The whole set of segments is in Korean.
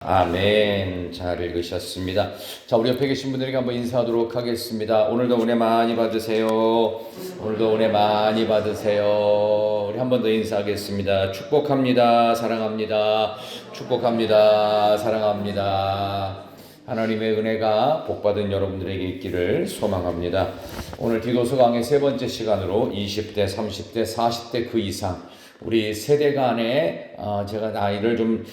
아멘. 잘 읽으셨습니다. 자, 우리 옆에 계신 분들에게 한번 인사하도록 하겠습니다. 오늘도 은혜 많이 받으세요. 오늘도 은혜 많이 받으세요. 우리 한 번 더 인사하겠습니다. 축복합니다. 사랑합니다. 축복합니다. 사랑합니다. 하나님의 은혜가 복받은 여러분들에게 있기를 소망합니다. 오늘 디도서 강의 세 번째 시간으로 20대, 30대, 40대 그 이상 우리 세대 간에 제가 나이를 좀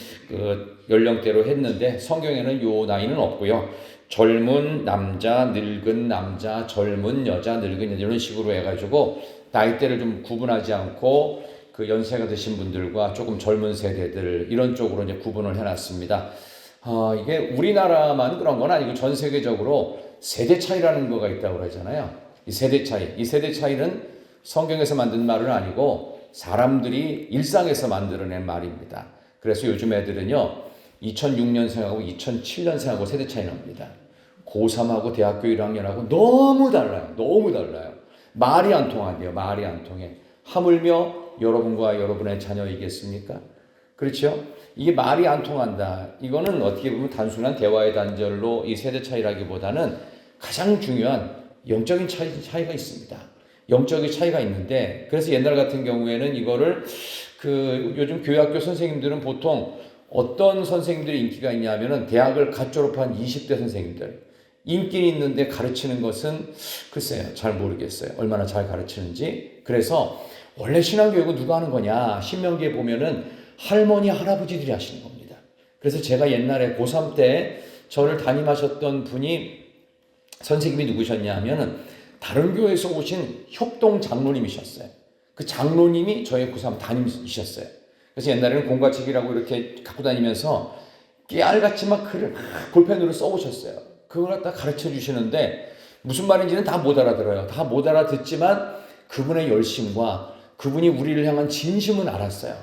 연령대로 했는데 성경에는 요 나이는 없고요. 젊은 남자, 늙은 남자, 젊은 여자, 늙은 여자 이런 식으로 해가지고 나이대를 좀 구분하지 않고 그 연세가 드신 분들과 조금 젊은 세대들 이런 쪽으로 이제 구분을 해놨습니다. 이게 우리나라만 그런 건 아니고 전 세계적으로 세대 차이라는 거가 있다고 그러잖아요. 이 세대 차이는 성경에서 만든 말은 아니고 사람들이 일상에서 만들어낸 말입니다. 그래서 요즘 애들은요 2006년생하고 2007년생하고 세대 차이 납니다. 고3하고 대학교 1학년하고 너무 달라요. 말이 안 통한대요. 말이 안 통해. 하물며 여러분과 여러분의 자녀이겠습니까? 그렇죠? 이게 말이 안 통한다. 이거는 어떻게 보면 단순한 대화의 단절로 이 세대 차이라기보다는 가장 중요한 영적인 차이가 있습니다. 영적인 차이가 있는데, 그래서 옛날 같은 경우에는 이거를 요즘 교회학교 선생님들은 보통 어떤 선생님들이 인기가 있냐면은 대학을 갓 졸업한 20대 선생님들. 인기는 있는데 가르치는 것은 글쎄요, 잘 모르겠어요. 얼마나 잘 가르치는지. 그래서 원래 신앙교육은 누가 하는 거냐? 신명기에 보면은 할머니, 할아버지들이 하시는 겁니다. 그래서 제가 옛날에 고3 때 저를 담임하셨던 분이 선생님이 누구셨냐 하면은 다른 교회에서 오신 협동 장로님이셨어요. 그 장로님이 저희 고3 담임이셨어요. 그래서 옛날에는 공과책이라고 이렇게 갖고 다니면서 깨알같이 막 글을 막 볼펜으로 써오셨어요. 그걸 갖다 가르쳐 주시는데 무슨 말인지는 다 못 알아들어요. 다 못 알아듣지만 그분의 열심과 그분이 우리를 향한 진심은 알았어요.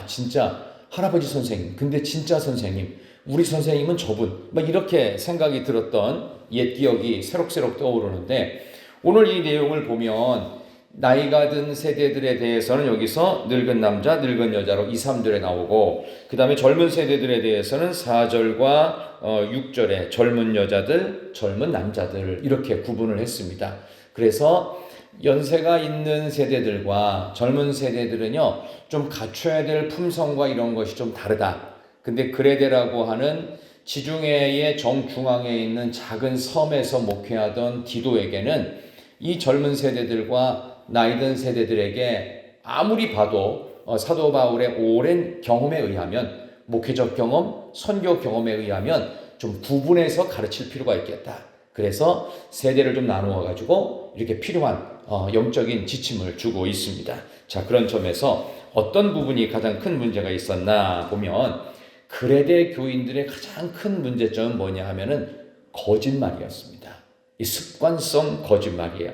진짜 할아버지 선생님, 근데 진짜 선생님, 우리 선생님은 저분, 막 이렇게 생각이 들었던 옛 기억이 새록새록 떠오르는데 오늘 이 내용을 보면 나이가 든 세대들에 대해서는 여기서 늙은 남자, 늙은 여자로 2, 3절에 나오고 그 다음에 젊은 세대들에 대해서는 4절과 6절에 젊은 여자들, 젊은 남자들 이렇게 구분을 했습니다. 그래서 연세가 있는 세대들과 젊은 세대들은요 좀 갖춰야 될 품성과 이런 것이 좀 다르다. 근데 그레데라고 하는 지중해의 정중앙에 있는 작은 섬에서 목회하던 디도에게는 이 젊은 세대들과 나이든 세대들에게 아무리 봐도 사도 바울의 오랜 경험에 의하면 목회적 경험, 선교 경험에 의하면 좀 구분해서 가르칠 필요가 있겠다. 그래서 세대를 좀 나누어 가지고 이렇게 필요한 영적인 지침을 주고 있습니다. 자, 그런 점에서 어떤 부분이 가장 큰 문제가 있었나 보면 그레데 교인들의 가장 큰 문제점은 뭐냐 하면은 거짓말이었습니다. 이 습관성 거짓말이에요.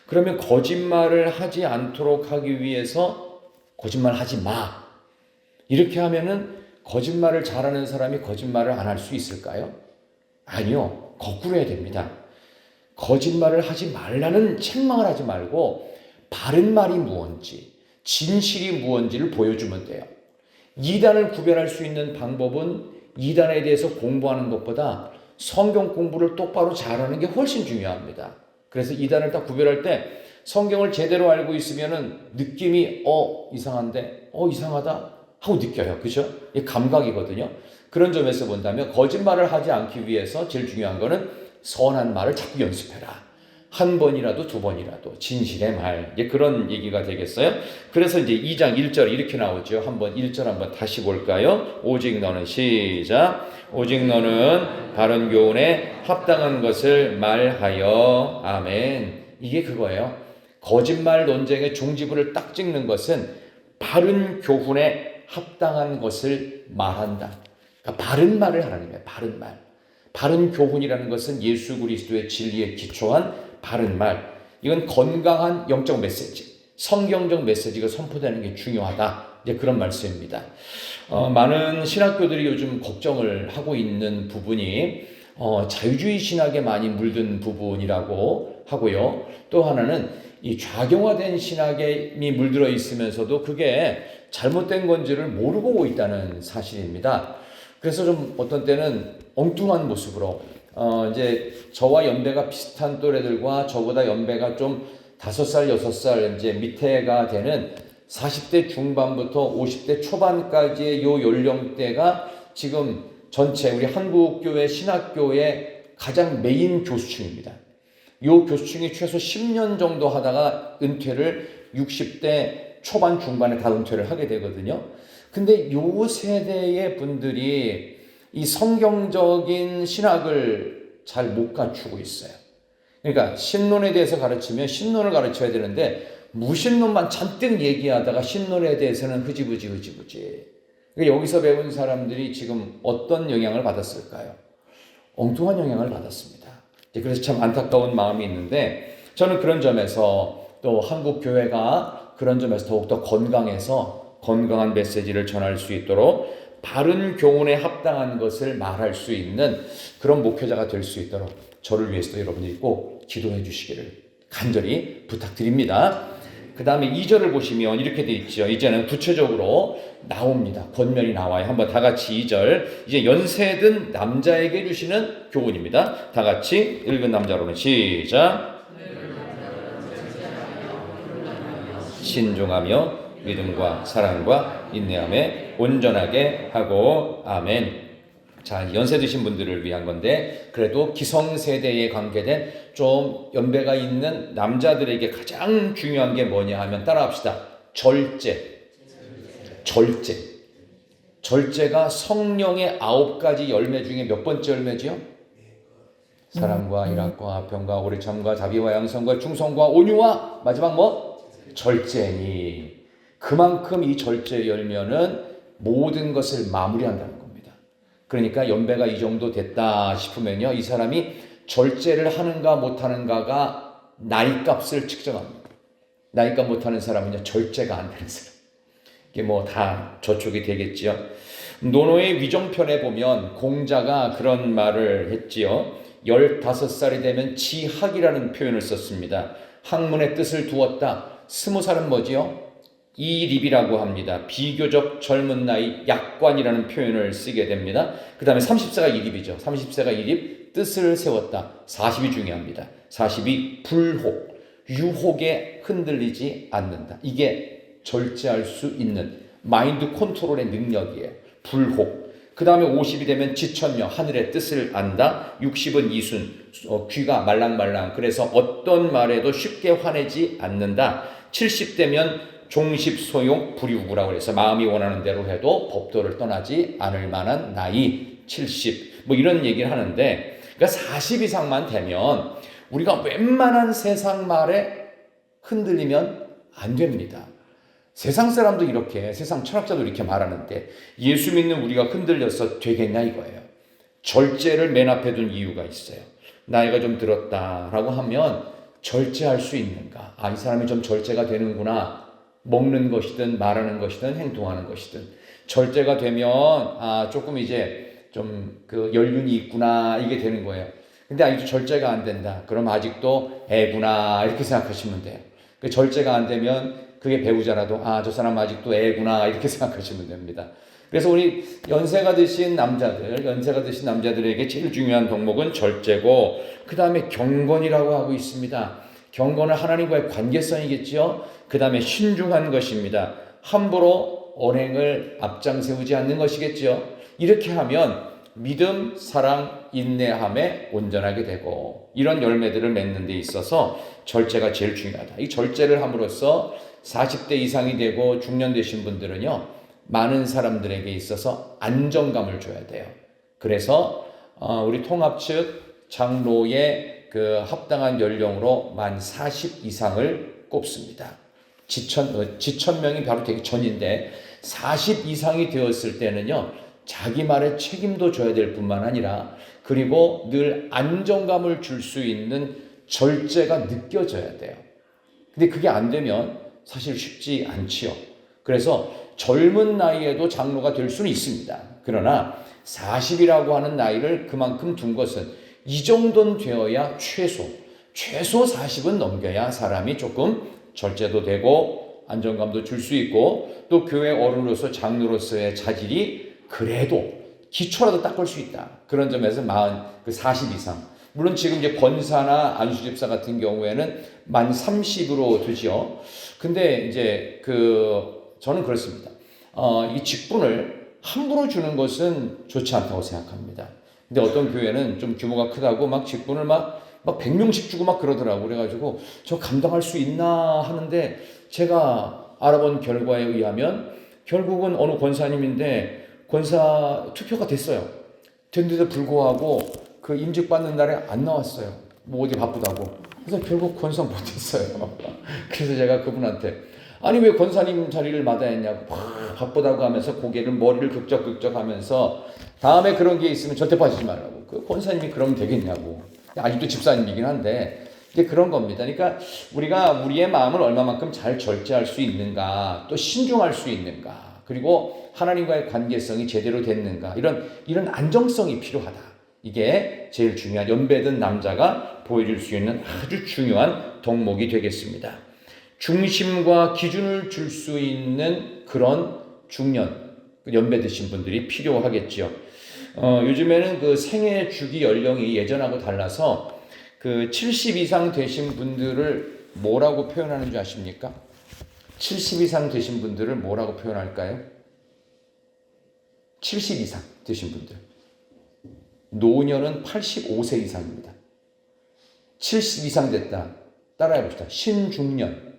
그러면 거짓말을 하지 않도록 하기 위해서 거짓말 하지 마. 이렇게 하면은 거짓말을 잘하는 사람이 거짓말을 안 할 수 있을까요? 아니요. 거꾸로 해야 됩니다. 거짓말을 하지 말라는 책망을 하지 말고 바른 말이 무언지, 진실이 무언지를 보여주면 돼요. 이단을 구별할 수 있는 방법은 이단에 대해서 공부하는 것보다 성경 공부를 똑바로 잘하는 게 훨씬 중요합니다. 그래서 이단을 딱 구별할 때 성경을 제대로 알고 있으면은 느낌이 이상한데 이상하다 하고 느껴요. 그죠? 이게 감각이거든요. 그런 점에서 본다면 거짓말을 하지 않기 위해서 제일 중요한 거는 선한 말을 자꾸 연습해라. 한 번이라도 두 번이라도 진실의 말. 이제 그런 얘기가 되겠어요. 그래서 이제 2장 1절 이렇게 나오죠. 한번 1절 한번 다시 볼까요? 오직 너는 시작. 오직 너는 바른 교훈에 합당한 것을 말하여. 아멘. 이게 그거예요. 거짓말 논쟁의 종지부를 딱 찍는 것은 바른 교훈에 합당한 것을 말한다. 그러니까 바른 말을 하라는 거예요. 바른 말. 바른 교훈이라는 것은 예수 그리스도의 진리에 기초한 바른 말. 이건 건강한 영적 메시지, 성경적 메시지가 선포되는 게 중요하다. 이제 그런 말씀입니다. 많은 신학교들이 요즘 걱정을 하고 있는 부분이 자유주의 신학에 많이 물든 부분이라고 하고요. 또 하나는 이 좌경화된 신학에 물들어 있으면서도 그게 잘못된 건지를 모르고 있다는 사실입니다. 그래서 좀 어떤 때는 엉뚱한 모습으로 이제 저와 연배가 비슷한 또래들과 저보다 연배가 좀 5살, 6살 이제 밑에가 되는 40대 중반부터 50대 초반까지의 요 연령대가 지금 전체 우리 한국교회 신학교의 가장 메인 교수층입니다. 요 교수층이 최소 10년 정도 하다가 은퇴를 60대 초반 중반에 다 은퇴를 하게 되거든요. 근데 요 세대의 분들이 이 성경적인 신학을 잘 못 갖추고 있어요. 그러니까 신론에 대해서 가르치면 신론을 가르쳐야 되는데 무신론만 잔뜩 얘기하다가 신론에 대해서는 흐지부지. 그러니까 여기서 배운 사람들이 지금 어떤 영향을 받았을까요? 엉뚱한 영향을 받았습니다. 그래서 참 안타까운 마음이 있는데 저는 그런 점에서 또 한국 교회가 그런 점에서 더욱더 건강해서 건강한 메시지를 전할 수 있도록 바른 교훈에 합당한 것을 말할 수 있는 그런 목회자가 될 수 있도록 저를 위해서도 여러분들이 꼭 기도해 주시기를 간절히 부탁드립니다. 그 다음에 2절을 보시면 이렇게 되어 있죠. 이제는 구체적으로 나옵니다. 권면이 나와요. 한번 다 같이 2절. 이제 연세든 남자에게 주시는 교훈입니다. 다 같이 읽은 남자로는 시작. 신중하며 믿음과 사랑과 인내함에 온전하게 하고 아멘. 자, 연세 드신 분들을 위한 건데 그래도 기성세대에 관계된 좀 연배가 있는 남자들에게 가장 중요한 게 뭐냐 하면 따라합시다. 절제가 성령의 9가지 열매 중에 몇 번째 열매지요? 사랑과 희락과 평과 오래 참과 자비와 양성과 충성과 온유와 마지막 뭐? 절제니. 그만큼 이 절제 열매는 모든 것을 마무리한다는 겁니다. 그러니까 연배가 이 정도 됐다 싶으면요, 이 사람이 절제를 하는가 못하는가가 나이값을 측정합니다. 나이값 못하는 사람은요, 절제가 안 되는 사람. 이게 뭐 다 저촉이 되겠지요. 노노의 위정편에 보면 공자가 그런 말을 했지요. 15살이 되면 지학이라는 표현을 썼습니다. 학문의 뜻을 두었다. 20살은 뭐지요? 이립이라고 합니다. 비교적 젊은 나이 약관이라는 표현을 쓰게 됩니다. 그 다음에 30세가 이립이죠. 30세가 이립, 뜻을 세웠다. 40이 중요합니다. 40이 불혹, 유혹에 흔들리지 않는다. 이게 절제할 수 있는 마인드 컨트롤의 능력이에요. 불혹. 그 다음에 50이 되면 지천명, 하늘의 뜻을 안다. 60은 이순, 귀가 말랑말랑. 그래서 어떤 말에도 쉽게 화내지 않는다. 70되면 종십소용 불이우구라고 해서 마음이 원하는 대로 해도 법도를 떠나지 않을 만한 나이 70. 뭐 이런 얘기를 하는데, 그러니까 40 이상만 되면 우리가 웬만한 세상 말에 흔들리면 안 됩니다. 세상 사람도 이렇게, 세상 철학자도 이렇게 말하는데 예수 믿는 우리가 흔들려서 되겠냐 이거예요. 절제를 맨 앞에 둔 이유가 있어요. 나이가 좀 들었다라고 하면 절제할 수 있는가? 아, 이 사람이 좀 절제가 되는구나. 먹는 것이든 말하는 것이든 행동하는 것이든 절제가 되면 아, 조금 이제 좀 그 연륜이 있구나 이게 되는 거예요. 근데 아직도 절제가 안 된다. 그럼 아직도 애구나 이렇게 생각하시면 돼요. 그 절제가 안 되면 그게 배우자라도 아, 저 사람 아직도 애구나 이렇게 생각하시면 됩니다. 그래서 우리 연세가 드신 남자들에게 제일 중요한 덕목은 절제고 그 다음에 경건이라고 하고 있습니다. 경건은 하나님과의 관계성이겠죠. 그 다음에 신중한 것입니다. 함부로 언행을 앞장세우지 않는 것이겠죠. 이렇게 하면 믿음, 사랑, 인내함에 온전하게 되고 이런 열매들을 맺는 데 있어서 절제가 제일 중요하다. 이 절제를 함으로써 40대 이상이 되고 중년 되신 분들은요, 많은 사람들에게 있어서 안정감을 줘야 돼요. 그래서 우리 통합 측 장로의 그 합당한 연령으로 만 40 이상을 꼽습니다. 지천명이 바로 되기 전인데 40 이상이 되었을 때는요, 자기 말에 책임도 져야 될 뿐만 아니라 그리고 늘 안정감을 줄 수 있는 절제가 느껴져야 돼요. 근데 그게 안 되면 사실 쉽지 않지요. 그래서 젊은 나이에도 장로가 될 수는 있습니다. 그러나 40이라고 하는 나이를 그만큼 둔 것은 이 정도는 되어야 최소 40은 넘겨야 사람이 조금 절제도 되고 안정감도 줄 수 있고 또 교회 어른으로서 장로로서의 자질이 그래도 기초라도 닦을 수 있다. 그런 점에서 40 이상. 물론 지금 이제 권사나 안수집사 같은 경우에는 만 30으로 되죠. 근데 이제 저는 그렇습니다. 이 직분을 함부로 주는 것은 좋지 않다고 생각합니다. 근데 어떤 교회는 좀 규모가 크다고 막 직분을 막 100명씩 주고 막 그러더라고. 그래가지고 저 감당할 수 있나 하는데 제가 알아본 결과에 의하면 결국은 어느 권사님인데 권사 투표가 됐어요. 됐는데도 불구하고 그 임직 받는 날에 안 나왔어요. 뭐 어디 바쁘다고. 그래서 결국 권사 못했어요. 그래서 제가 그분한테 아니 왜 권사님 자리를 마다했냐고 막 바쁘다고 하면서 머리를 긁적긁적 하면서 다음에 그런 게 있으면 절대 빠지지 말라고. 그 권사님이 그러면 되겠냐고. 아직도 집사님이긴 한데 이게 그런 겁니다. 그러니까 우리가 우리의 마음을 얼마만큼 잘 절제할 수 있는가, 또 신중할 수 있는가, 그리고 하나님과의 관계성이 제대로 됐는가, 이런 안정성이 필요하다. 이게 제일 중요한 연배든 남자가 보여줄 수 있는 아주 중요한 덕목이 되겠습니다. 중심과 기준을 줄 수 있는 그런 중년, 연배 드신 분들이 필요하겠지요. 요즘에는 그 생애 주기 연령이 예전하고 달라서 70 이상 되신 분들을 뭐라고 표현하는 줄 아십니까? 70 이상 되신 분들을 뭐라고 표현할까요? 70 이상 되신 분들. 노년은 85세 이상입니다. 70 이상 됐다. 따라해 봅시다. 신중년.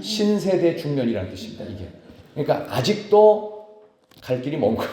신세대 중년이라는 뜻입니다. 이게. 그러니까 아직도 갈 길이 먼 거예요.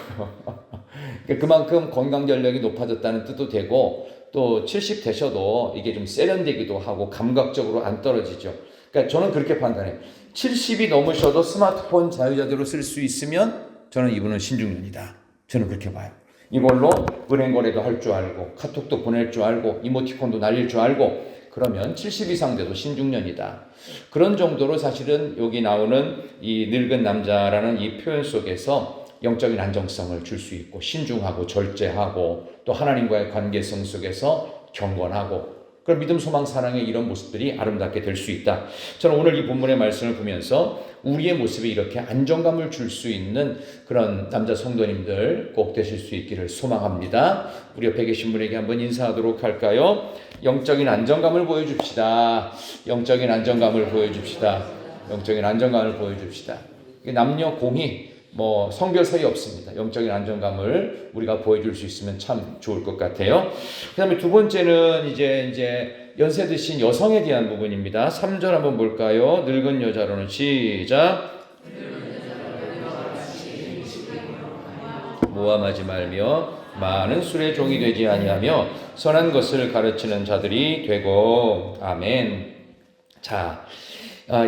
그만큼 건강 연령이 높아졌다는 뜻도 되고 또 70 되셔도 이게 좀 세련되기도 하고 감각적으로 안 떨어지죠. 그러니까 저는 그렇게 판단해요. 70이 넘으셔도 스마트폰 자유자재로 쓸 수 있으면 저는 이분은 신중년이다. 저는 그렇게 봐요. 이걸로 은행 거래도 할 줄 알고 카톡도 보낼 줄 알고 이모티콘도 날릴 줄 알고 그러면 70 이상 돼도 신중년이다. 그런 정도로 사실은 여기 나오는 이 늙은 남자라는 이 표현 속에서 영적인 안정성을 줄 수 있고 신중하고 절제하고 또 하나님과의 관계성 속에서 경건하고 그런 믿음, 소망, 사랑의 이런 모습들이 아름답게 될 수 있다. 저는 오늘 이 본문의 말씀을 보면서 우리의 모습에 이렇게 안정감을 줄 수 있는 그런 남자 성도님들 꼭 되실 수 있기를 소망합니다. 우리 옆에 계신 분에게 한번 인사하도록 할까요? 영적인 안정감을 보여줍시다. 영적인 안정감을 보여줍시다. 영적인 안정감을 보여줍시다. 남녀 공히 성별 사이 없습니다. 영적인 안정감을 우리가 보여줄 수 있으면 참 좋을 것 같아요. 그 다음에 두 번째는 이제 연세 드신 여성에 대한 부분입니다. 3절 한번 볼까요? 늙은 여자로는 시작. 모함하지 말며 많은 술의 종이 되지 아니하며 선한 것을 가르치는 자들이 되고. 아멘. 자,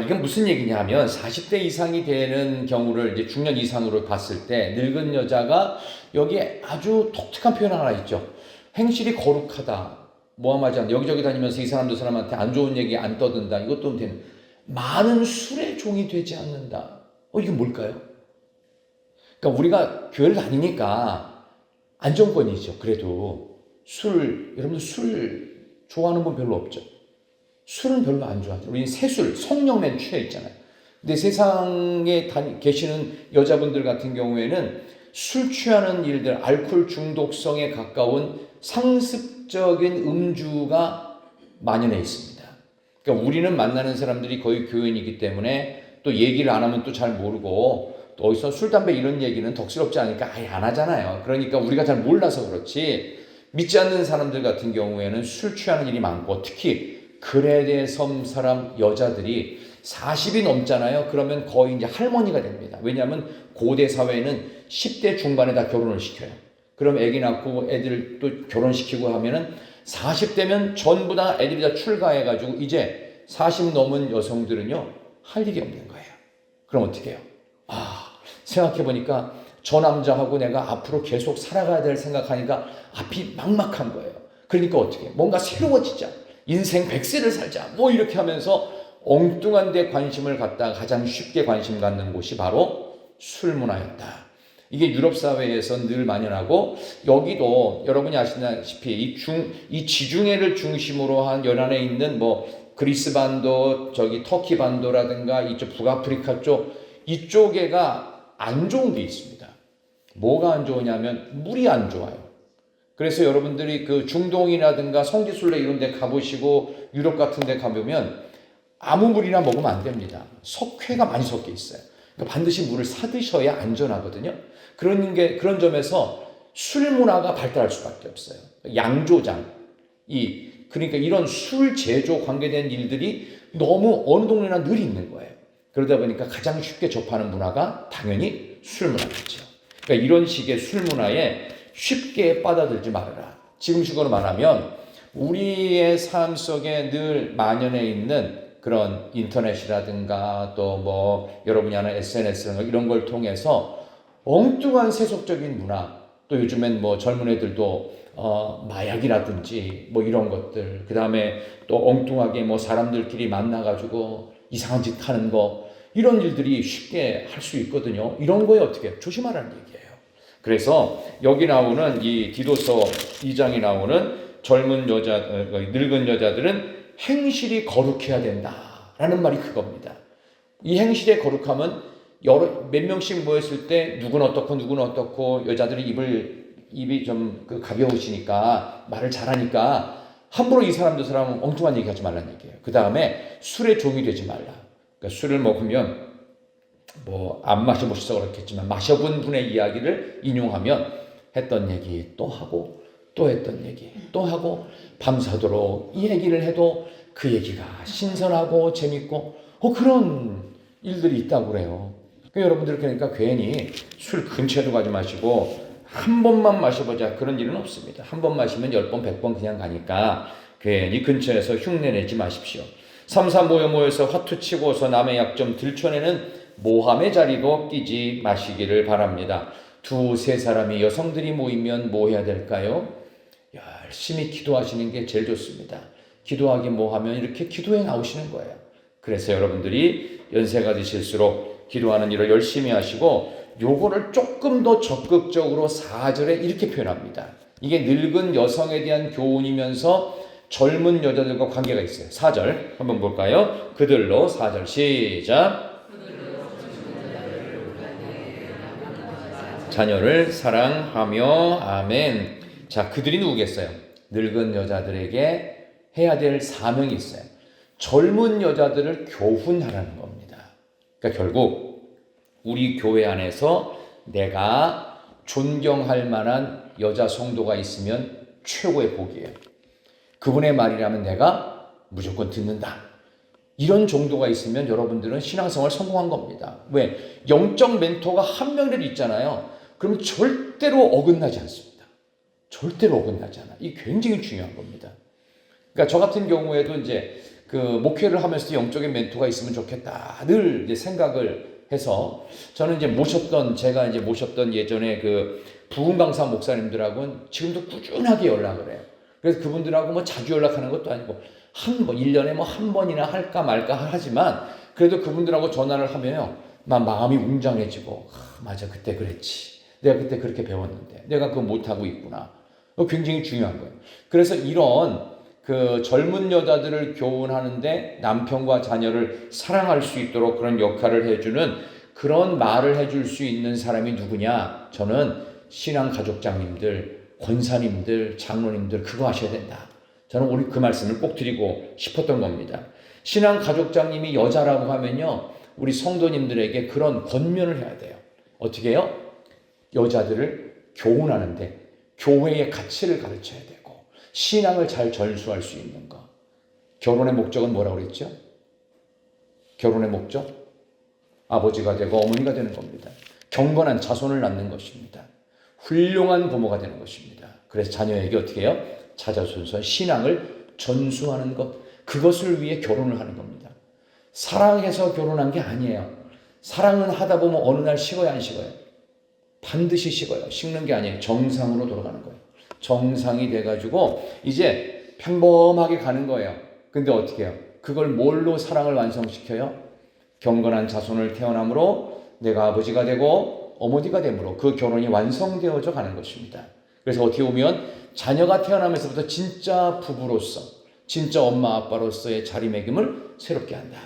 이건 무슨 얘기냐 하면 40대 이상이 되는 경우를 이제 중년 이상으로 봤을 때 늙은 여자가 여기에 아주 독특한 표현 하나 있죠. 행실이 거룩하다. 모함하지 않는다. 여기저기 다니면서 이 사람도 사람한테 안 좋은 얘기 안 떠든다. 이것도 되는. 많은 술의 종이 되지 않는다. 이게 뭘까요? 그러니까 우리가 교회를 다니니까 안정권이죠. 그래도 여러분들 술 좋아하는 분 별로 없죠. 술은 별로 안 좋아하죠. 우리는 새술, 성령맨 취해 있잖아요. 근데 세상에 계시는 여자분들 같은 경우에는 술 취하는 일들, 알코올 중독성에 가까운 상습적인 음주가 만연해 있습니다. 그러니까 우리는 만나는 사람들이 거의 교인이기 때문에 또 얘기를 안 하면 또 잘 모르고 또 어디서 술, 담배 이런 얘기는 덕스럽지 않으니까 아예 안 하잖아요. 그러니까 우리가 잘 몰라서 그렇지 믿지 않는 사람들 같은 경우에는 술 취하는 일이 많고 특히 그레데 섬 사람 여자들이 40이 넘잖아요. 그러면 거의 이제 할머니가 됩니다. 왜냐하면 고대 사회는 10대 중반에 다 결혼을 시켜요. 그럼 애기 낳고 애들 또 결혼시키고 하면은 40대면 전부 다 애들이 다 출가해가지고 이제 40 넘은 여성들은요 할 일이 없는 거예요. 그럼 어떻게 해요? 생각해보니까 저 남자하고 내가 앞으로 계속 살아가야 될 생각하니까 앞이 막막한 거예요. 그러니까 어떻게 해요? 뭔가 새로워지자. 인생 100세를 살자. 이렇게 하면서 엉뚱한 데 관심을 갖다가 가장 쉽게 관심 갖는 곳이 바로 술 문화였다. 이게 유럽 사회에서 늘 만연하고 여기도 여러분이 아시다시피 이 지중해를 중심으로 한 연안에 있는 그리스 반도, 터키 반도라든가 이쪽 북아프리카 쪽 이쪽에가 안 좋은 게 있습니다. 뭐가 안 좋으냐면 물이 안 좋아요. 그래서 여러분들이 그 중동이라든가 성지순례 이런 데 가보시고 유럽 같은 데 가보면 아무 물이나 먹으면 안 됩니다. 석회가 많이 섞여 있어요. 그러니까 반드시 물을 사드셔야 안전하거든요. 그런 점에서 술 문화가 발달할 수밖에 없어요. 양조장, 그러니까 이런 술 제조 관계된 일들이 너무 어느 동네나 늘 있는 거예요. 그러다 보니까 가장 쉽게 접하는 문화가 당연히 술 문화겠죠. 그러니까 이런 식의 술 문화에 쉽게 빠져들지 말아라. 지금식으로 말하면 우리의 삶 속에 늘 만연해 있는 그런 인터넷이라든가 또 뭐 여러분이 아는 SNS 이런 걸 통해서 엉뚱한 세속적인 문화, 또 요즘엔 뭐 젊은 애들도 마약이라든지 뭐 이런 것들, 그 다음에 또 엉뚱하게 뭐 사람들끼리 만나가지고 이상한 짓 하는 거, 이런 일들이 쉽게 할 수 있거든요. 이런 거에 어떻게 조심하라는 얘기예요. 그래서 여기 나오는 이 디도서 2장에 나오는 늙은 여자들은 행실이 거룩해야 된다라는 말이 그겁니다. 이 행실의 거룩함은 몇 명씩 모였을 때 누구는 어떻고 여자들이 입이 좀 가벼우시니까 말을 잘하니까 함부로 이 사람 저 사람 엉뚱한 얘기 하지 말라는 얘기예요. 그 다음에 술에 종이 되지 말라. 그러니까 술을 먹으면 뭐 안 마셔보셔서 그렇겠지만 마셔본 분의 이야기를 인용하면 했던 얘기 또 하고 또 했던 얘기 또 하고 밤새도록 이 얘기를 해도 그 얘기가 신선하고 재밌고 그런 일들이 있다고 그래요. 여러분들 그러니까 괜히 술 근처에도 가지 마시고 한 번만 마셔보자 그런 일은 없습니다. 한 번 마시면 10번 100번 그냥 가니까 괜히 근처에서 흉내내지 마십시오. 3사 모여서 화투치고서 남의 약점 들춰내는 모함의 자리도 끼지 마시기를 바랍니다. 2-3사람이 여성들이 모이면 뭐 해야 될까요? 열심히 기도하시는 게 제일 좋습니다. 기도하기 뭐 하면 이렇게 기도에 나오시는 거예요. 그래서 여러분들이 연세가 드실수록 기도하는 일을 열심히 하시고 요거를 조금 더 적극적으로 4절에 이렇게 표현합니다. 이게 늙은 여성에 대한 교훈이면서 젊은 여자들과 관계가 있어요. 4절 한번 볼까요? 그들로 4절 시작. 자녀를 사랑하며 아멘. 자, 그들이 누구겠어요? 늙은 여자들에게 해야 될 사명이 있어요. 젊은 여자들을 교훈하라는 겁니다. 그러니까 결국 우리 교회 안에서 내가 존경할 만한 여자 성도가 있으면 최고의 복이에요. 그분의 말이라면 내가 무조건 듣는다. 이런 정도가 있으면 여러분들은 신앙생활 성공한 겁니다. 왜? 영적 멘토가 한 명이라도 있잖아요. 그러면 절대로 어긋나지 않습니다. 절대로 어긋나지 않아. 이게 굉장히 중요한 겁니다. 그러니까 저 같은 경우에도 이제 그 목회를 하면서 영적인 멘토가 있으면 좋겠다. 늘 이제 생각을 해서 저는 이제 제가 모셨던 예전에 그 부흥 강사 목사님들하고는 지금도 꾸준하게 연락을 해요. 그래서 그분들하고 뭐 자주 연락하는 것도 아니고 1년에 뭐 한 번이나 할까 말까 하지만 그래도 그분들하고 전화를 하면요. 마음이 웅장해지고 맞아 그때 그랬지. 내가 그때 그렇게 배웠는데 내가 그거 못하고 있구나. 굉장히 중요한 거예요. 그래서 이런 그 젊은 여자들을 교훈하는데 남편과 자녀를 사랑할 수 있도록 그런 역할을 해주는 그런 말을 해줄 수 있는 사람이 누구냐? 저는 신앙 가족장님들, 권사님들, 장로님들 그거 하셔야 된다. 저는 오늘 그 말씀을 꼭 드리고 싶었던 겁니다. 신앙 가족장님이 여자라고 하면요. 우리 성도님들에게 그런 권면을 해야 돼요. 어떻게 해요? 여자들을 교훈하는데 교회의 가치를 가르쳐야 되고 신앙을 잘 전수할 수 있는 것. 결혼의 목적은 뭐라고 그랬죠? 결혼의 목적? 아버지가 되고 어머니가 되는 겁니다. 경건한 자손을 낳는 것입니다. 훌륭한 부모가 되는 것입니다. 그래서 자녀에게 어떻게 해요? 자자손손 신앙을 전수하는 것. 그것을 위해 결혼을 하는 겁니다. 사랑해서 결혼한 게 아니에요. 사랑은 하다 보면 어느 날 식어요, 안 식어요? 반드시 식어요. 식는 게 아니에요. 정상으로 돌아가는 거예요. 정상이 돼가지고 이제 평범하게 가는 거예요. 근데 어떻게 해요? 그걸 뭘로 사랑을 완성시켜요? 경건한 자손을 태어남으로 내가 아버지가 되고 어머니가 됨으로 그 결혼이 완성되어져 가는 것입니다. 그래서 어떻게 보면 자녀가 태어나면서부터 진짜 부부로서 진짜 엄마 아빠로서의 자리매김을 새롭게 한다.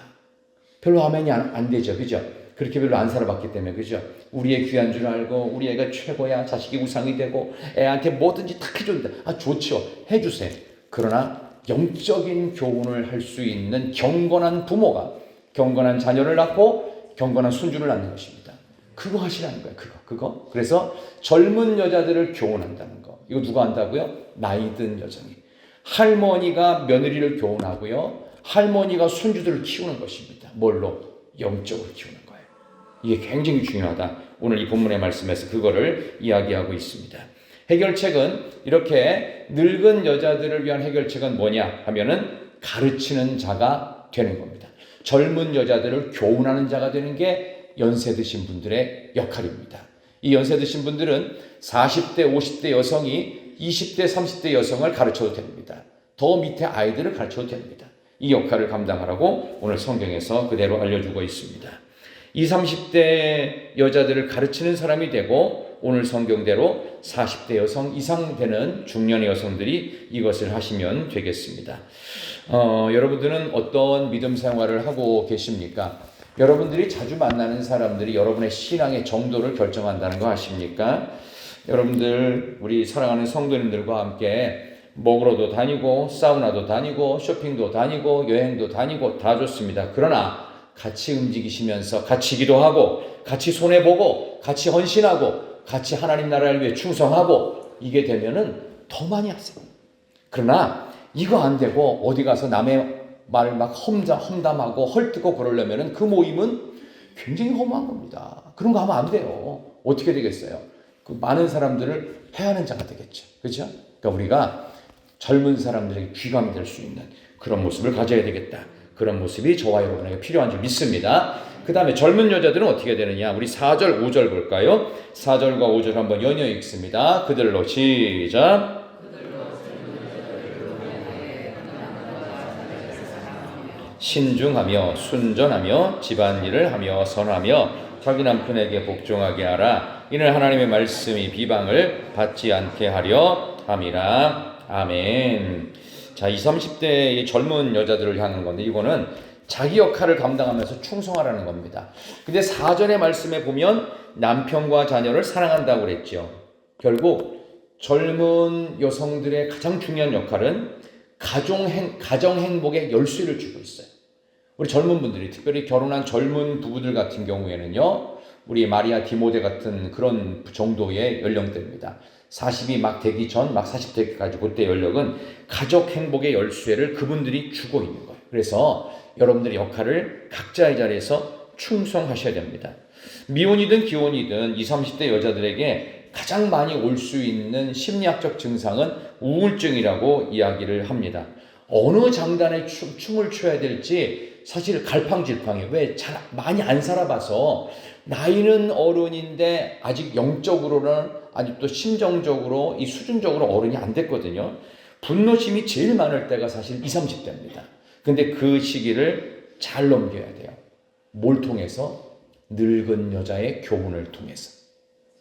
별로 아멘이 안 되죠. 그죠? 그렇게 별로 안 살아봤기 때문에, 그죠? 우리 애 귀한 줄 알고 우리 애가 최고야, 자식이 우상이 되고 애한테 뭐든지 다 해준다. 좋죠, 해주세요. 그러나 영적인 교훈을 할 수 있는 경건한 부모가 경건한 자녀를 낳고 경건한 손주를 낳는 것입니다. 그거 하시라는 거예요. 그거. 그래서 젊은 여자들을 교훈한다는 거. 이거 누가 한다고요? 나이 든 여성이. 할머니가 며느리를 교훈하고요, 할머니가 손주들을 키우는 것입니다. 뭘로? 영적으로 키우는 거예요. 이게 굉장히 중요하다. 오늘 이 본문의 말씀에서 그거를 이야기하고 있습니다. 해결책은, 이렇게 늙은 여자들을 위한 해결책은 뭐냐 하면은 가르치는 자가 되는 겁니다. 젊은 여자들을 교훈하는 자가 되는 게 연세 드신 분들의 역할입니다. 이 연세 드신 분들은 40대, 50대 여성이 20대, 30대 여성을 가르쳐도 됩니다. 더 밑에 아이들을 가르쳐도 됩니다. 이 역할을 감당하라고 오늘 성경에서 그대로 알려주고 있습니다. 20, 30대 여자들을 가르치는 사람이 되고, 오늘 성경대로 40대 여성 이상 되는 중년의 여성들이 이것을 하시면 되겠습니다. 여러분들은 어떤 믿음 생활을 하고 계십니까? 여러분들이 자주 만나는 사람들이 여러분의 신앙의 정도를 결정한다는 거 아십니까? 여러분들, 우리 사랑하는 성도님들과 함께 먹으러도 다니고 사우나도 다니고 쇼핑도 다니고 여행도 다니고 다 좋습니다. 그러나 같이 움직이시면서 같이 기도하고 같이 손해보고 같이 헌신하고 같이 하나님 나라를 위해 충성하고 이게 되면은 더 많이 하세요. 그러나 이거 안 되고 어디 가서 남의 말 막 험담하고 헐뜯고 그러려면은 그 모임은 굉장히 허무한 겁니다. 그런 거 하면 안 돼요. 어떻게 되겠어요? 그 많은 사람들을 해하는 자가 되겠죠. 그렇죠? 그러니까 우리가 젊은 사람들에게 귀감이 될 수 있는 그런 모습을 가져야 되겠다. 그런 모습이 저와 여러분에게 필요한 줄 믿습니다. 그 다음에 젊은 여자들은 어떻게 되느냐? 우리 4절, 5절 볼까요? 4절과 5절 한번 연이어 읽습니다. 그들로 시작. 신중하며 순전하며 집안일을 하며 선하며 자기 남편에게 복종하게 하라. 이는 하나님의 말씀이 비방을 받지 않게 하려 함이라. 아멘. 자, 20, 30대의 젊은 여자들을 향한 건데, 이거는 자기 역할을 감당하면서 충성하라는 겁니다. 근데 4절의 말씀에 보면 남편과 자녀를 사랑한다고 그랬죠. 결국 젊은 여성들의 가장 중요한 역할은 가정 행복의 열쇠를 주고 있어요. 우리 젊은 분들이, 특별히 결혼한 젊은 부부들 같은 경우에는요, 우리 마리아 디모데 같은 그런 정도의 연령대입니다. 40이 막 되기 전, 막 40 되기까지 그때 연령은 가족 행복의 열쇠를 그분들이 주고 있는 거예요. 그래서 여러분들의 역할을 각자의 자리에서 충성하셔야 됩니다. 미혼이든 기혼이든 20, 30대 여자들에게 가장 많이 올 수 있는 심리학적 증상은 우울증이라고 이야기를 합니다. 어느 장단에 춤을 춰야 될지 사실 갈팡질팡해요. 왜? 많이 안 살아봐서. 나이는 어른인데 아직 영적으로는, 아직도 심정적으로, 이 수준적으로 어른이 안 됐거든요. 분노심이 제일 많을 때가 사실 20, 30대입니다. 근데 그 시기를 잘 넘겨야 돼요. 뭘 통해서? 늙은 여자의 교훈을 통해서.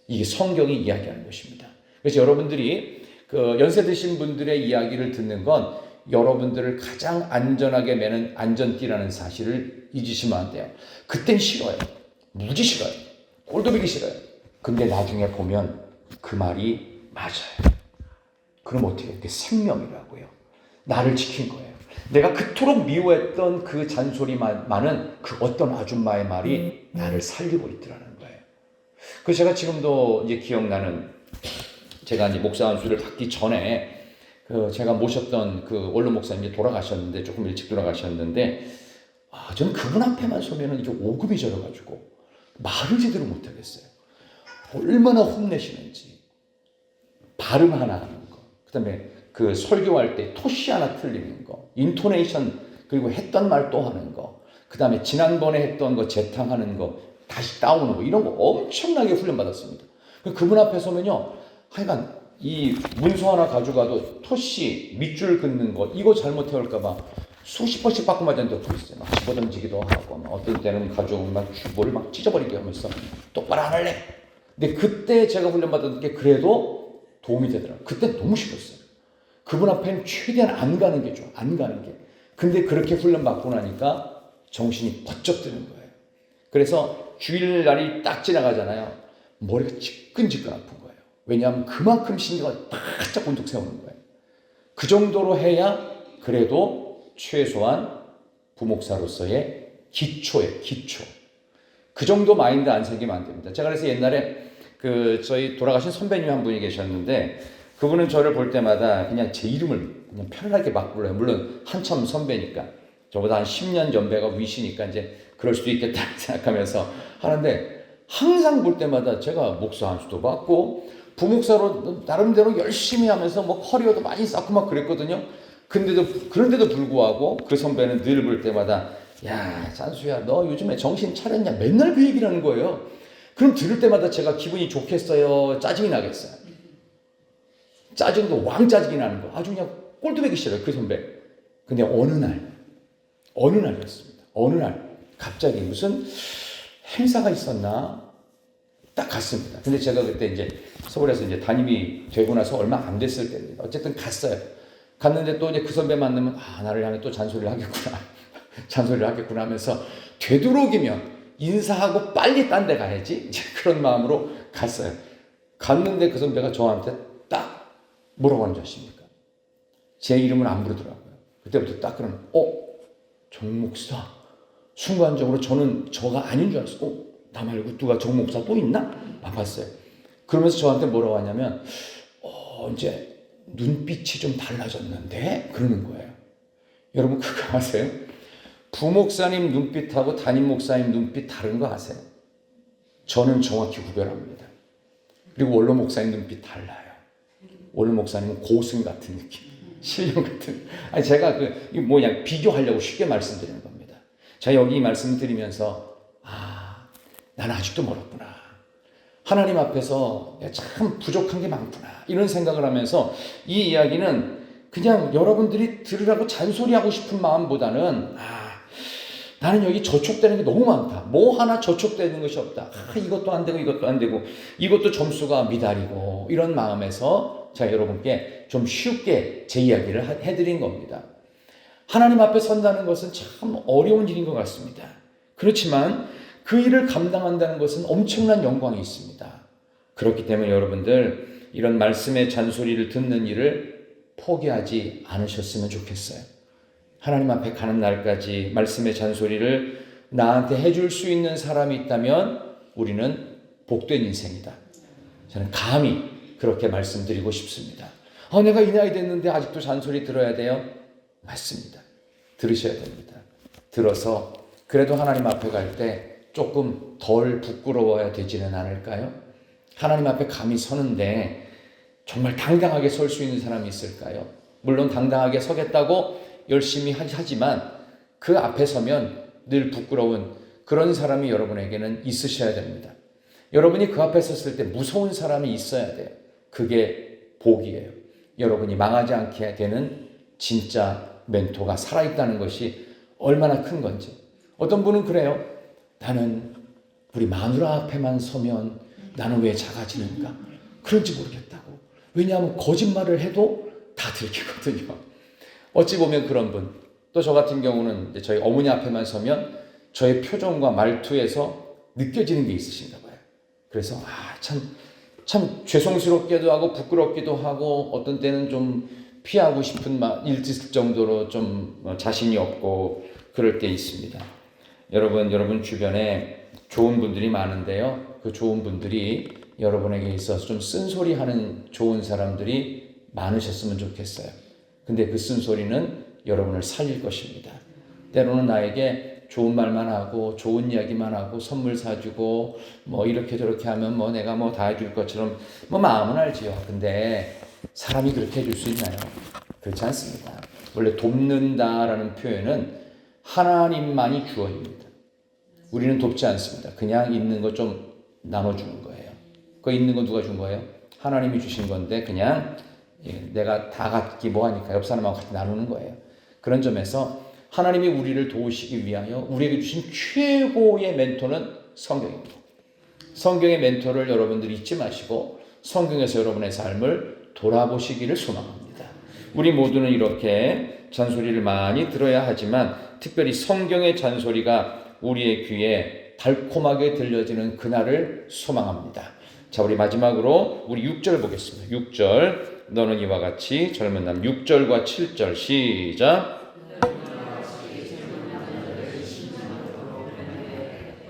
이게 성경이 이야기하는 것입니다. 그래서 여러분들이 그 연세 드신 분들의 이야기를 듣는 건 여러분들을 가장 안전하게 매는 안전띠라는 사실을 잊으시면 안 돼요. 그땐 싫어요. 무지 싫어요. 꼴도 보기 싫어요. 근데 나중에 보면 그 말이 맞아요. 그럼 어떻게 해요? 그게 생명이라고요. 나를 지킨 거예요. 내가 그토록 미워했던 그 잔소리만은 그 어떤 아줌마의 말이 나를 살리고 있더라는 거예요. 그래서 제가 지금도 이제 기억나는, 제가 이제 목사 안수를 받기 전에 제가 모셨던 그 원로 목사님 이제 돌아가셨는데, 조금 일찍 돌아가셨는데, 저는 그분 앞에만 서면은 이게 오금이 저려가지고 말을 제대로 못하겠어요. 얼마나 혼내시는지. 발음 하나 하는 거, 그 다음에 그 설교할 때 토시 하나 틀리는 거, 인토네이션, 그리고 했던 말 또 하는 거, 그 다음에 지난번에 했던 거 재탕하는 거, 다시 따오는 거, 이런 거 엄청나게 훈련받았습니다. 그분 앞에 서면요, 하여간 이 문서 하나 가져가도 토시, 밑줄 긋는 거, 이거 잘못해올까봐 수십 번씩 바꿔 맞은 적도 있어요. 막 집어던지기도 하고, 막 어떤 때는 가져오면 막 주보를 막 찢어버리게 하면서 똑바로 안 할래. 근데 그때 제가 훈련받았던 게 그래도 도움이 되더라고요. 그때 너무 싫었어요. 그분 앞에는 최대한 안 가는 게 좋아. 안 가는 게. 근데 그렇게 훈련받고 나니까 정신이 번쩍 드는 거예요. 그래서 주일날이 딱 지나가잖아요. 머리가 지끈지끈 아픈 거예요. 왜냐하면 그만큼 신경을 바짝 곤둑 세우는 거예요. 그 정도로 해야 그래도 최소한 부목사로서의 기초예요. 기초. 그 정도 마인드 안 생기면 안 됩니다. 제가 그래서 옛날에 저희 돌아가신 선배님 한 분이 계셨는데 그분은 저를 볼 때마다 그냥 제 이름을 그냥 편안하게 막 불러요. 물론 한참 선배니까. 저보다 한 10년 연배가 위시니까 이제 그럴 수도 있겠다 생각하면서 하는데 항상 볼 때마다 제가 목사 한 수도 받고 부목사로 나름대로 열심히 하면서 뭐 커리어도 많이 쌓고 막 그랬거든요. 그런데도 불구하고 그 선배는 늘 볼 때마다 야, 잔수야, 너 요즘에 정신 차렸냐? 맨날 그 얘기를 하는 거예요. 그럼 들을 때마다 제가 기분이 좋겠어요? 짜증이 나겠어요? 짜증도 왕짜증이 나는 거. 아주 그냥 꼴도 보기 싫어요, 그 선배. 근데 어느 날이었습니다. 어느 날, 갑자기 무슨 행사가 있었나? 딱 갔습니다. 근데 제가 그때 이제 서울에서 이제 담임이 되고 나서 얼마 안 됐을 때입니다. 어쨌든 갔어요. 갔는데 또 이제 그 선배 만나면, 나를 향해 또 잔소리를 하겠구나. 잔소리를 하겠구나 하면서 되도록이면 인사하고 빨리 딴 데 가야지. 이제 그런 마음으로 갔어요. 갔는데 그 선배가 저한테 딱 뭐라고 하는 줄 아십니까? 제 이름을 안 부르더라고요. 그때부터 딱 그러면, 정 목사. 순간적으로 저는 저가 아닌 줄 알았어요. 나 말고 누가 정 목사 또 있나? 봤어요. 그러면서 저한테 뭐라고 하냐면, 이제 눈빛이 좀 달라졌는데? 그러는 거예요. 여러분 그거 아세요? 부목사님 눈빛하고 담임 목사님 눈빛 다른 거 아세요? 저는 정확히 구별합니다. 그리고 원로 목사님 눈빛 달라요. 원로 목사님은 고승 같은 느낌, 신령 같은. 제가 그냥 비교하려고 쉽게 말씀드리는 겁니다. 제가 여기 말씀드리면서 나는 아직도 멀었구나. 하나님 앞에서 참 부족한 게 많구나. 이런 생각을 하면서 이 이야기는 그냥 여러분들이 들으라고 잔소리하고 싶은 마음보다는 나는 여기 저촉되는 게 너무 많다. 뭐 하나 저촉되는 것이 없다. 이것도 안 되고 이것도 안 되고 이것도 점수가 미달이고 이런 마음에서 제가 여러분께 좀 쉽게 제 이야기를 해드린 겁니다. 하나님 앞에 선다는 것은 참 어려운 일인 것 같습니다. 그렇지만 그 일을 감당한다는 것은 엄청난 영광이 있습니다. 그렇기 때문에 여러분들 이런 말씀의 잔소리를 듣는 일을 포기하지 않으셨으면 좋겠어요. 하나님 앞에 가는 날까지 말씀의 잔소리를 나한테 해줄 수 있는 사람이 있다면 우리는 복된 인생이다. 저는 감히 그렇게 말씀드리고 싶습니다. 내가 이 나이 됐는데 아직도 잔소리 들어야 돼요? 맞습니다. 들으셔야 됩니다. 들어서 그래도 하나님 앞에 갈 때 조금 덜 부끄러워야 되지는 않을까요? 하나님 앞에 감히 서는데 정말 당당하게 설 수 있는 사람이 있을까요? 물론 당당하게 서겠다고 열심히 하지만 그 앞에 서면 늘 부끄러운 그런 사람이 여러분에게는 있으셔야 됩니다. 여러분이 그 앞에 섰을 때 무서운 사람이 있어야 돼요. 그게 복이에요. 여러분이 망하지 않게 되는 진짜 멘토가 살아있다는 것이 얼마나 큰 건지. 어떤 분은 그래요. 나는 우리 마누라 앞에만 서면 나는 왜 작아지는가? 그런지 모르겠다고. 왜냐하면 거짓말을 해도 다 들키거든요. 어찌 보면 그런 분. 또 저 같은 경우는 이제 저희 어머니 앞에만 서면 저의 표정과 말투에서 느껴지는 게 있으신가 봐요. 그래서 참 죄송스럽기도 하고 부끄럽기도 하고 어떤 때는 좀 피하고 싶은 일 있을 정도로 좀 자신이 없고 그럴 때 있습니다. 여러분 주변에 좋은 분들이 많은데요. 그 좋은 분들이 여러분에게 있어서 좀 쓴소리하는 좋은 사람들이 많으셨으면 좋겠어요. 근데 그 쓴소리는 여러분을 살릴 것입니다. 때로는 나에게 좋은 말만 하고 좋은 이야기만 하고 선물 사주고 뭐 이렇게 저렇게 하면 뭐 내가 뭐 다 해줄 것처럼 뭐 마음은 알지요. 근데 사람이 그렇게 해줄 수 있나요? 그렇지 않습니다. 원래 돕는다라는 표현은 하나님만이 주어입니다. 우리는 돕지 않습니다. 그냥 있는 거 좀 나눠주는 거예요. 그 있는 거 누가 준 거예요? 하나님이 주신 건데 그냥 내가 다 갖기 뭐하니까 옆 사람하고 같이 나누는 거예요. 그런 점에서 하나님이 우리를 도우시기 위하여 우리에게 주신 최고의 멘토는 성경입니다. 성경의 멘토를 여러분들이 잊지 마시고 성경에서 여러분의 삶을 돌아보시기를 소망합니다. 우리 모두는 이렇게 잔소리를 많이 들어야 하지만 특별히 성경의 잔소리가 우리의 귀에 달콤하게 들려지는 그날을 소망합니다. 자, 우리 마지막으로 우리 6절 보겠습니다. 6절. 너는 이와 같이 젊은 남 6절과 7절 시작.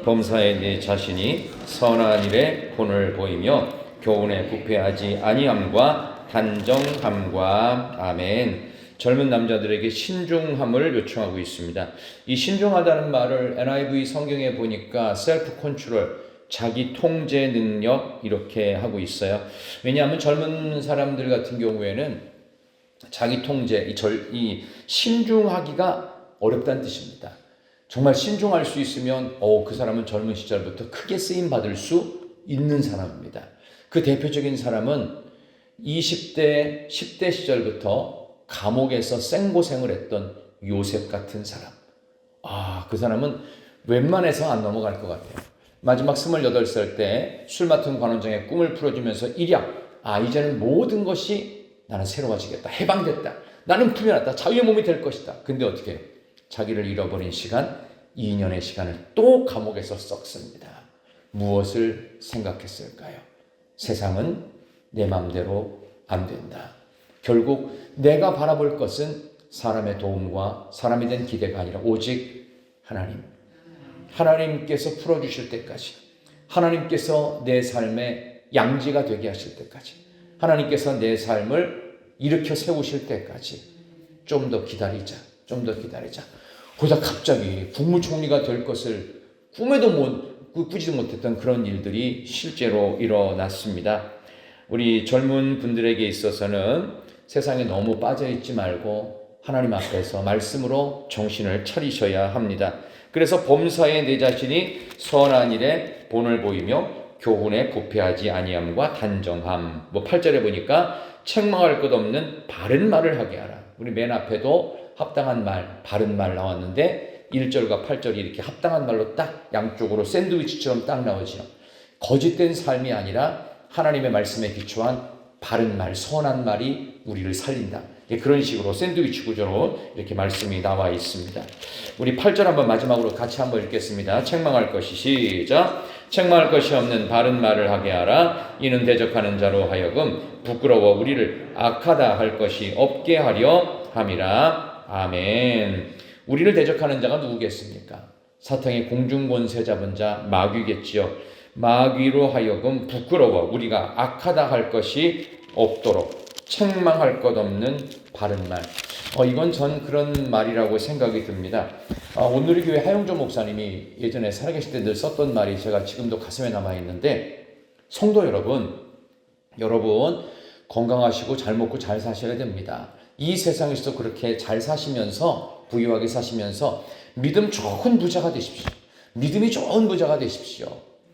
범사에 네 자신이 선한 일에 본을 보이며 교훈에 부패하지 아니함과 단정함과 아멘. 젊은 남자들에게 신중함을 요청하고 있습니다. 이 신중하다는 말을 NIV 성경에 보니까 셀프 컨트롤, 자기 통제 능력 이렇게 하고 있어요. 왜냐하면 젊은 사람들 같은 경우에는 자기 통제, 이 신중하기가 어렵다는 뜻입니다. 정말 신중할 수 있으면 그 사람은 젊은 시절부터 크게 쓰임 받을 수 있는 사람입니다. 그 대표적인 사람은 20대, 10대 시절부터 감옥에서 생고생을 했던 요셉 같은 사람. 그 사람은 웬만해서 안 넘어갈 것 같아요. 마지막 28살 때 술 맡은 관원장의 꿈을 풀어주면서 일약 이제는 모든 것이 나는 새로워지겠다. 해방됐다. 나는 풀려났다. 자유의 몸이 될 것이다. 근데 어떻게 해요? 자기를 잃어버린 시간, 2년의 시간을 또 감옥에서 썩습니다. 무엇을 생각했을까요? 세상은 내 맘대로 안 된다. 결국 내가 바라볼 것은 사람의 도움과 사람이 된 기대가 아니라 오직 하나님. 하나님께서 풀어주실 때까지, 하나님께서 내 삶의 양지가 되게 하실 때까지, 하나님께서 내 삶을 일으켜 세우실 때까지 좀 더 기다리자. 좀 더 기다리자. 그러다 갑자기 국무총리가 될 것을 꾸지도 못했던 그런 일들이 실제로 일어났습니다. 우리 젊은 분들에게 있어서는 세상에 너무 빠져있지 말고 하나님 앞에서 말씀으로 정신을 차리셔야 합니다. 그래서 범사에 내 자신이 선한 일에 본을 보이며 교훈에 부패하지 아니함과 단정함. 8절에 보니까 책망할 것 없는 바른 말을 하게 하라. 우리 맨 앞에도 합당한 말, 바른 말 나왔는데 1절과 8절이 이렇게 합당한 말로 딱 양쪽으로 샌드위치처럼 딱 나오죠. 거짓된 삶이 아니라 하나님의 말씀에 기초한 바른 말, 선한 말이 우리를 살린다. 그런 식으로 샌드위치 구조로 이렇게 말씀이 나와 있습니다. 우리 8절 한번 마지막으로 같이 한번 읽겠습니다. 책망할 것이 시작. 책망할 것이 없는 바른 말을 하게 하라. 이는 대적하는 자로 하여금 부끄러워 우리를 악하다 할 것이 없게 하려 함이라. 아멘. 우리를 대적하는 자가 누구겠습니까? 사탄의 공중권세 잡은 자 마귀겠지요. 마귀로 하여금 부끄러워 우리가 악하다 할 것이 없도록 책망할 것 없는 바른 말. 이건 전 그런 말이라고 생각이 듭니다. 오늘의 교회 하용조 목사님이 예전에 살아계실 때 늘 썼던 말이 제가 지금도 가슴에 남아있는데, 성도 여러분 건강하시고 잘 먹고 잘 사셔야 됩니다. 이 세상에서도 그렇게 잘 사시면서 부유하게 사시면서 믿음 좋은 부자가 되십시오. 믿음이 좋은 부자가 되십시오.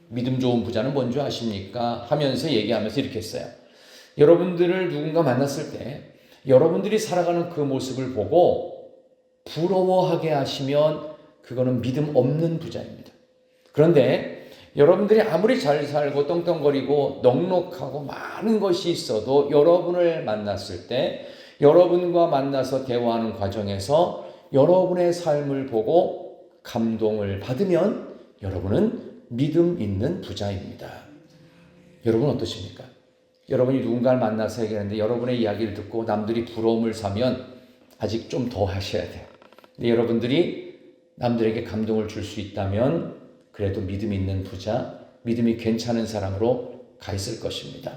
믿음 좋은 부자는 뭔지 아십니까? 하면서 얘기하면서 이렇게 했어요. 여러분들을 누군가 만났을 때 여러분들이 살아가는 그 모습을 보고 부러워하게 하시면 그거는 믿음 없는 부자입니다. 그런데 여러분들이 아무리 잘 살고 떵떵거리고 넉넉하고 많은 것이 있어도 여러분을 만났을 때, 여러분과 만나서 대화하는 과정에서 여러분의 삶을 보고 감동을 받으면 여러분은 믿음 있는 부자입니다. 여러분 어떠십니까? 여러분이 누군가를 만나서 얘기하는데 여러분의 이야기를 듣고 남들이 부러움을 사면 아직 좀 더 하셔야 돼요. 근데 여러분들이 남들에게 감동을 줄 수 있다면 그래도 믿음 있는 부자, 믿음이 괜찮은 사람으로 가 있을 것입니다.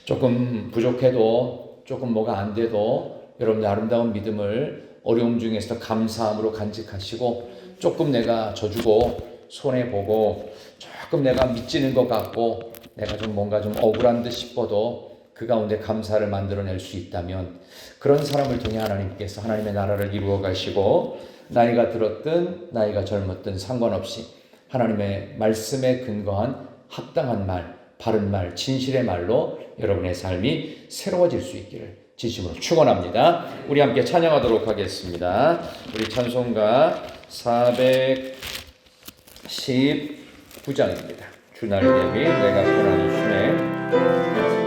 조금 부족해도, 조금 뭐가 안 돼도 여러분의 아름다운 믿음을 어려움 중에서도 감사함으로 간직하시고, 조금 내가 져주고 손해보고 조금 내가 미치는 것 같고 내가 좀 뭔가 좀 억울한 듯 싶어도 그 가운데 감사를 만들어낼 수 있다면 그런 사람을 통해 하나님께서 하나님의 나라를 이루어 가시고, 나이가 들었든 나이가 젊었든 상관없이 하나님의 말씀에 근거한 합당한 말, 바른 말, 진실의 말로 여러분의 삶이 새로워질 수 있기를 진심으로 축원합니다. 우리 함께 찬양하도록 하겠습니다. 우리 찬송가 419장입니다. 주날 대비 내가 고난이 주네.